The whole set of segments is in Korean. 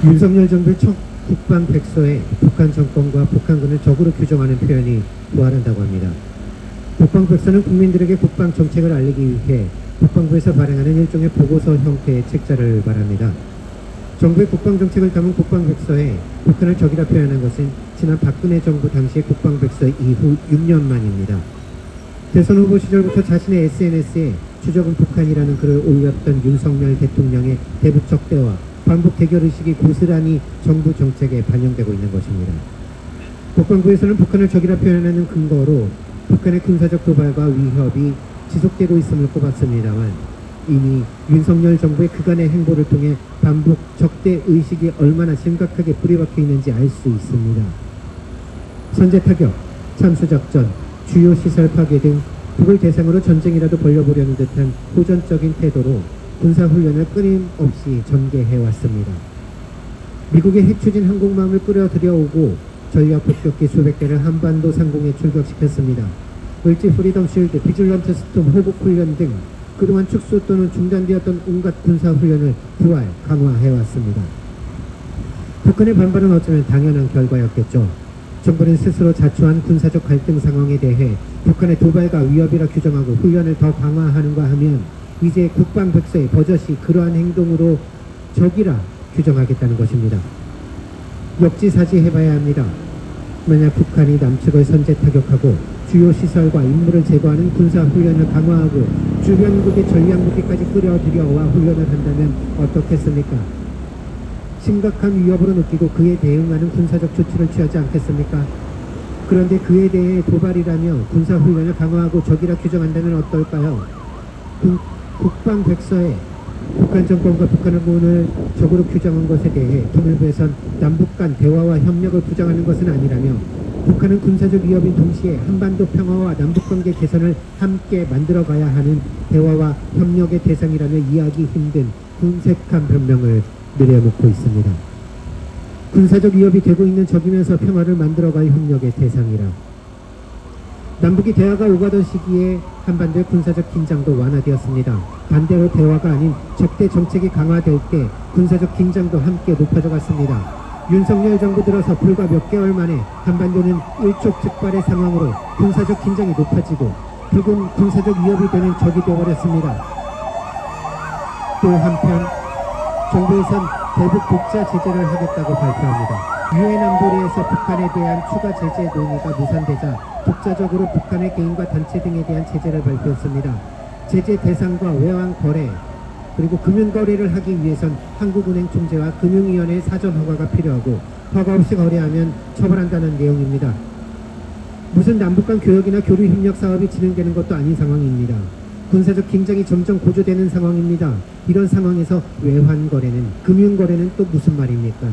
윤석열 정부의 첫 국방백서에 북한 정권과 북한군을 적으로 규정하는 표현이 부활한다고 합니다. 국방백서는 국민들에게 국방 정책을 알리기 위해 국방부에서 발행하는 일종의 보고서 형태의 책자를 말합니다. 정부의 국방 정책을 담은 국방백서에 북한을 적이라 표현한 것은 지난 박근혜 정부 당시의 국방백서 이후 6년 만입니다. 대선 후보 시절부터 자신의 SNS에 주적은 북한이라는 글을 올렸던 윤석열 대통령의 대북 적대와 반복 대결의식이 고스란히 정부 정책에 반영되고 있는 것입니다. 국방부에서는 북한을 적이라 표현하는 근거로 북한의 군사적 도발과 위협이 지속되고 있음을 꼽았습니다만 이미 윤석열 정부의 그간의 행보를 통해 반복 적대의식이 얼마나 심각하게 뿌리박혀 있는지 알 수 있습니다. 선제 타격, 참수작전, 주요 시설 파괴 등 북을 대상으로 전쟁이라도 벌려보려는 듯한 호전적인 태도로 군사훈련을 끊임없이 전개해왔습니다. 미국의 핵추진 항공모함을 끌어들여오고 전략 폭격기 수백 대를 한반도 상공에 출격시켰습니다. 을지 프리덤 쉴드, 비질런트 스톰, 호복 훈련 등 그동안 축소 또는 중단되었던 온갖 군사훈련을 부활, 강화해왔습니다. 북한의 반발은 어쩌면 당연한 결과였겠죠. 정부는 스스로 자초한 군사적 갈등 상황에 대해 북한의 도발과 위협이라 규정하고 훈련을 더 강화하는가 하면 이제 국방백서에 버젓이 그러한 행동으로 적이라 규정하겠다는 것입니다. 역지사지해봐야 합니다. 만약 북한이 남측을 선제 타격하고 주요 시설과 인물을 제거하는 군사훈련을 강화하고 주변국의 전략무기까지 끌어들여와 훈련을 한다면 어떻겠습니까? 심각한 위협으로 느끼고 그에 대응하는 군사적 조치를 취하지 않겠습니까? 그런데 그에 대해 도발이라며 군사훈련을 강화하고 적이라 규정한다면 어떨까요? 국방백서에 북한 정권과 북한군을 적으로 규정한 것에 대해 통일부에선 남북 간 대화와 협력을 부정하는 것은 아니라며 북한은 군사적 위협인 동시에 한반도 평화와 남북관계 개선을 함께 만들어가야 하는 대화와 협력의 대상이라며 이해하기 힘든 궁색한 변명을 내려놓고 있습니다. 군사적 위협이 되고 있는 적이면서 평화를 만들어갈 협력의 대상이라. 남북이 대화가 오가던 시기에 한반도의 군사적 긴장도 완화되었습니다. 반대로 대화가 아닌 적대 정책이 강화될 때 군사적 긴장도 함께 높아져 갔습니다. 윤석열 정부 들어서 불과 몇 개월 만에 한반도는 일촉즉발의 상황으로 군사적 긴장이 높아지고 결국 군사적 위협이 되는 적이 되어버렸습니다. 또 한편 정부에선 대북 독자 제재를 하겠다고 발표합니다. 유엔 안보리에서 북한에 대한 추가 제재 논의가 무산되자 독자적으로 북한의 개인과 단체 등에 대한 제재를 발표했습니다. 제재 대상과 외환 거래 그리고 금융 거래를 하기 위해선 한국은행 총재와 금융위원회의 사전 허가가 필요하고 허가 없이 거래하면 처벌한다는 내용입니다. 무슨 남북 간 교역이나 교류 협력 사업이 진행되는 것도 아닌 상황입니다. 군사적 긴장이 점점 고조되는 상황입니다. 이런 상황에서 외환 거래는, 금융 거래는 또 무슨 말입니까?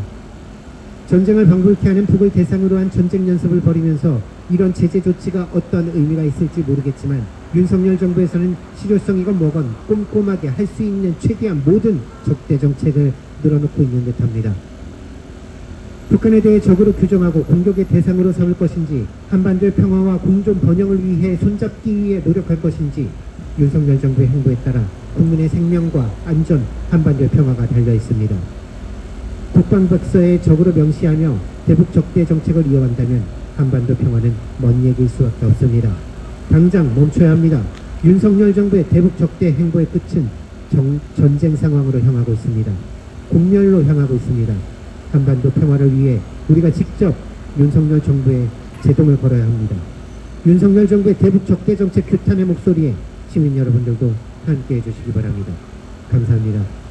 전쟁을 방불케 하는 북을 대상으로 한 전쟁 연습을 벌이면서 이런 제재 조치가 어떤 의미가 있을지 모르겠지만 윤석열 정부에서는 실효성이건 뭐건 꼼꼼하게 할 수 있는 최대한 모든 적대 정책을 늘어놓고 있는 듯합니다. 북한에 대해 적으로 규정하고 공격의 대상으로 삼을 것인지 한반도의 평화와 공존 번영을 위해 손잡기 위해 노력할 것인지 윤석열 정부의 행보에 따라 국민의 생명과 안전, 한반도의 평화가 달려 있습니다. 국방백서에 적으로 명시하며 대북 적대 정책을 이어간다면 한반도 평화는 먼 얘기일 수밖에 없습니다. 당장 멈춰야 합니다. 윤석열 정부의 대북 적대 행보의 끝은 전쟁 상황으로 향하고 있습니다. 공멸로 향하고 있습니다. 한반도 평화를 위해 우리가 직접 윤석열 정부에 제동을 걸어야 합니다. 윤석열 정부의 대북 적대 정책 규탄의 목소리에 시민 여러분들도 함께해 주시기 바랍니다. 감사합니다.